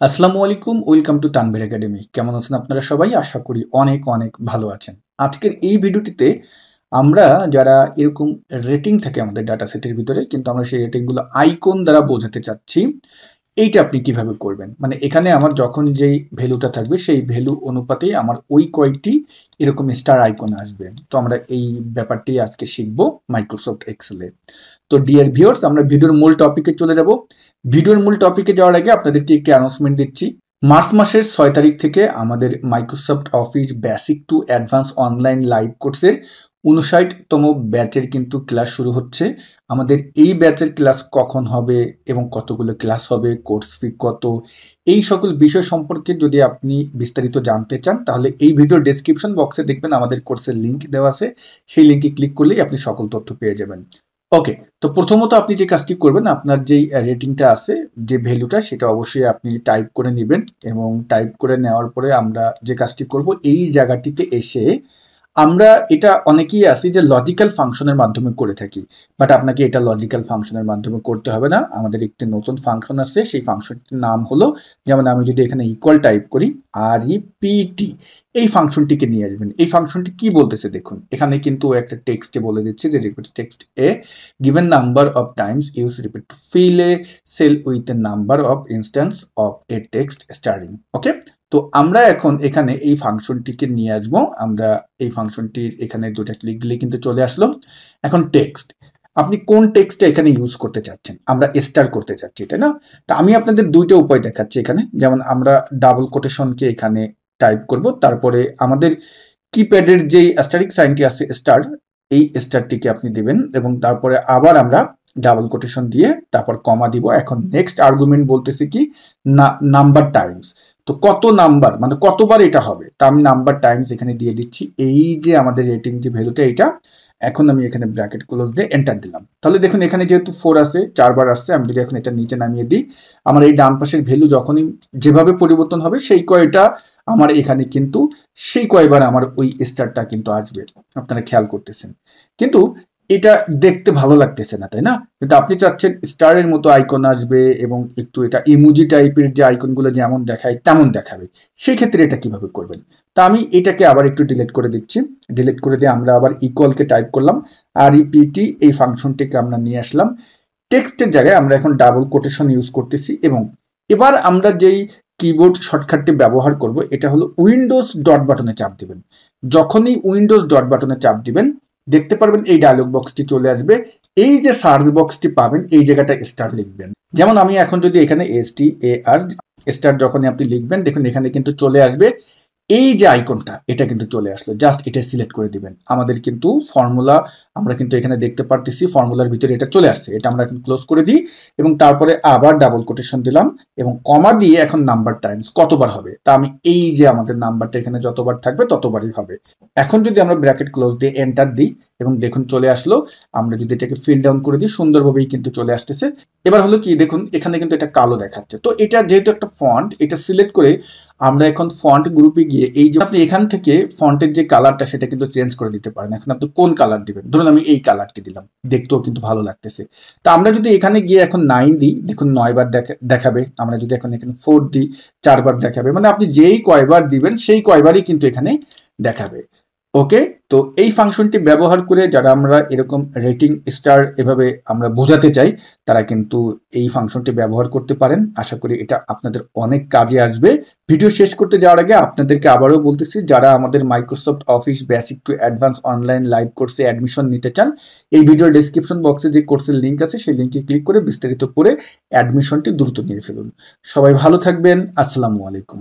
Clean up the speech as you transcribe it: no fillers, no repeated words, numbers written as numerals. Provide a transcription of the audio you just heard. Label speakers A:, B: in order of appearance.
A: আসসালামু আলাইকুম, welcome to Tanvir academy. কেমন আছেন আপনারা সবাই? আশা করি অনেক অনেক ভালো আছেন। আজকের এই ভিডিওটিতে আমরা যারা এরকম রেটিং থাকে আমাদের ডাটা সেটের ভিতরে, কিন্তু আমরা সেই রেটিংগুলো আইকন দ্বারা বোঝাতে চাচ্ছি। এইটা আপনি কিভাবে করবেন? মানে এখানে আমার যখন যেই ভ্যালুটা থাকবে সেই ভ্যালু অনুপাতে আমার ওই কয়টি এরকম স্টার আইকন আসবে। তো আমরা এই ব্যাপারটি আজকে শিখব মাইক্রোসফট এক্সেলে। তো ডিয়ার ভিউয়ার্স, আমরা ভিডিওর মূল টপিকে চলে যাব। ভিডিওর মূল টপিকে যাওয়ার আগে আপনাদেরকে একটি অ্যানাউন্সমেন্ট দিচ্ছি। মার্চ মাসের 6 তারিখ থেকে আমাদের Microsoft office basic to advance online live কোর্সের 59তম ব্যাচের কিন্তু ক্লাস শুরু হচ্ছে। আমাদের এই ব্যাচের ক্লাস কখন হবে এবং কতগুলো ক্লাস হবে, কোর্স ফি কত, এই সকল বিষয় সম্পর্কে যদি আপনি বিস্তারিত জানতে চান তাহলে এই ভিডিওর ডেসক্রিপশন বক্সে দেখবেন আমাদের কোর্সের লিঙ্ক দেওয়া আছে। সেই লিঙ্কে ক্লিক করলেই আপনি সকল তথ্য পেয়ে যাবেন। ওকে, তো প্রথমত আপনি যে কাজটি করবেন, আপনার যেই রেটিংটা আছে, যে ভ্যালুটা, সেটা অবশ্যই আপনি টাইপ করে নেবেন এবং টাইপ করে নেওয়ার পরে আমরা যে কাজটি করব, এই জায়গাটিতে এসে আমরা এটা অনেকেই আছি যে লজিক্যাল ফাংশনের মাধ্যমে করে থাকি, বাট আপনাকে এটা লজিক্যাল ফাংশনের মাধ্যমে করতে হবে না। আমাদের একটি নতুন ফাংশন আছে, সেই ফাংশনটির নাম হলো, যেমন আমি যদি এখানে ইকুয়াল টাইপ করি, REPT, এই ফাংশনটিকে নিয়ে আসবেন। এই ফাংশনটি কি বলতেছে দেখুন, এখানে কিন্তু একটা টেক্সটে বলে দিচ্ছে যে repeat text A given number of times use repeat to fill a cell with a number of instance of a text starting. ওকে, তো আমরা এখন এখানে এই ফাংশনটিকে নিয়ে আসবো। আমরা এই ফাংশনটির এখানে দুটা ক্লিক দিলে কিন্তু চলে আসলো। এখন টেক্সট, আপনি কোন টেক্সটটা এখানে ইউজ করতে চাচ্ছেন? আমরা স্টার করতে চাচ্ছি, তাই না? তো আমি আপনাদের দুইটা উপায় দেখাচ্ছি এখানে। যেমন আমরা ডাবল কোটেশনকে এখানে টাইপ করব, তারপরে আমাদের কিপ্যাডের যেই অ্যাস্টারিক সাইনটি আছে স্টার, এই স্টারটিকে আপনি দিবেন এবং তারপরে আবার আমরা ডাবল কোটেশন দিয়ে তারপর কমা দিব। এখন নেক্সট আর্গুমেন্ট বলতেছি কি, না নাম্বার টাইমস। তো কত নাম্বার, মানে কতবার এটা হবে, তা আমি নাম্বার টাইমস এখানে দিয়ে দিচ্ছি। এই যে আমাদের রেটিং যে ভ্যালুটা, এইটা এখন আমি এখানে ব্র্যাকেট ক্লোজ দিয়ে এন্টার দিলাম। তাহলে দেখুন এখানে যেহেতু 4 আছে, 4বার আসছে। আমি যদি এখন এটা নিচে নামিয়ে দিই, আমার এই ডান পাশের ভ্যালু যখনই যেভাবে পরিবর্তন হবে সেই কয়টা আমার এখানে কিন্তু সেই কয়বার আমার ওই স্টারটা কিন্তু আসবে, আপনারা খেয়াল করতেছেন। কিন্তু এটা দেখতে ভালো লাগতেছে না, তাই না? কিন্তু আপনি চাচ্ছেন স্টারের মতো আইকন আসবে এবং একটু এটা ইমোজি টাইপের যে আইকনগুলো যেমন দেখায় তেমন দেখাবে। সেই ক্ষেত্রে এটা কিভাবে করবেন? তা আমি এটাকে আবার একটু ডিলিট করে দিচ্ছি। ডিলিট করে দিয়ে আমরা আবার ইকুয়ালকে টাইপ করলাম, REPT, এই ফাংশনটিকে আমরা নিয়ে আসলাম। টেক্সটের জায়গায় আমরা এখন ডাবল কোটেশন ইউজ করতেছি এবং এবার আমরা যেই কিবোর্ড শর্টকাটটি ব্যবহার করব, এটা হলো উইন্ডোজ ডট বাটনে চাপ দিবেন। যখনই উইন্ডোজ ডট বাটনে চাপ দিবেন, দেখতে পারবেন এই ডায়লগ বক্সটি চলে আসবে। এই যে সার্চ বক্সটি পাবেন, এই জায়গাটা স্টার লিখবেন। যেমন আমি এখন যদি এখানে STAR স্টার যখনই আপনি লিখবেন, দেখুন এখানে কিন্তু চলে আসবে এই যে আইকনটা, এটা কিন্তু চলে আসলো। জাস্ট এটা সিলেক্ট করে দিবেন। আমাদের কিন্তু ফর্মুলা আমরা কিন্তু এখানে দেখতে পারতেছি, ফর্মুলার ভিতরে এটা চলে আসছে। এটা আমরা এখন ক্লোজ করে দিই এবং তারপরে আবার ডাবল কোটেশন দিলাম এবং কমা দিয়ে এখন নাম্বার টাইমস কতবার হবে, তা আমি এই যে আমাদের নাম্বারটা এখানে যতবার থাকবে ততবারই হবে। এখন যদি আমরা ব্র্যাকেট ক্লোজ দিয়ে এন্টার দিই এবং দেখুন চলে আসলো। আমরা যদি এটাকে ফিল ডাউন করে দিই, সুন্দরভাবেই কিন্তু চলে আসতেছে। এবার হলো কি, দেখুন এখানে কিন্তু এটা কালো দেখাচ্ছে। তো এটা যেহেতু একটা ফন্ট, এটা সিলেক্ট করে আমরা এখন ফন্ট গ্রুপে গিয়ে এই যে আপনি এখান থেকে ফন্টের যে কালারটা সেটা কিন্তু চেঞ্জ করে দিতে পারেন। এখন আপনি কোন কালার দিবেন, ধরুন আমি এই কালারটি দিলাম, দেখতেও কিন্তু ভালো লাগতেছে। তো আমরা যদি এখানে গিয়ে এখন 9 দিই, দেখুন 9বার দেখাবে। আমরা যদি এখন এখানে 4 দিই, 4বার দেখাবে। মানে আপনি যেই কয়বার দিবেন সেই কয়বারই কিন্তু এখানে দেখাবে। ওকে, তো এই ফাংশনটি ব্যবহার করে যারা আমরা এরকম রেটিং স্টার এভাবে আমরা বোঝাতে চাই, তারা কিন্তু এই ফাংশনটি ব্যবহার করতে পারেন। আশা করি এটা আপনাদের অনেক কাজে আসবে। ভিডিও শেষ করতে যাওয়ার আগে আপনাদেরকে আবারও বলতেছি, যারা আমাদের Microsoft office basic to advance online live কোর্সে অ্যাডমিশন নিতে চান, এই ভিডিওর ডেসক্রিপশন বক্সে যে কোর্সের লিঙ্ক আছে সেই লিঙ্কে ক্লিক করে বিস্তারিত পড়ে অ্যাডমিশনটি দ্রুত নিয়ে ফেলুন। সবাই ভালো থাকবেন। আসসালামু আলাইকুম।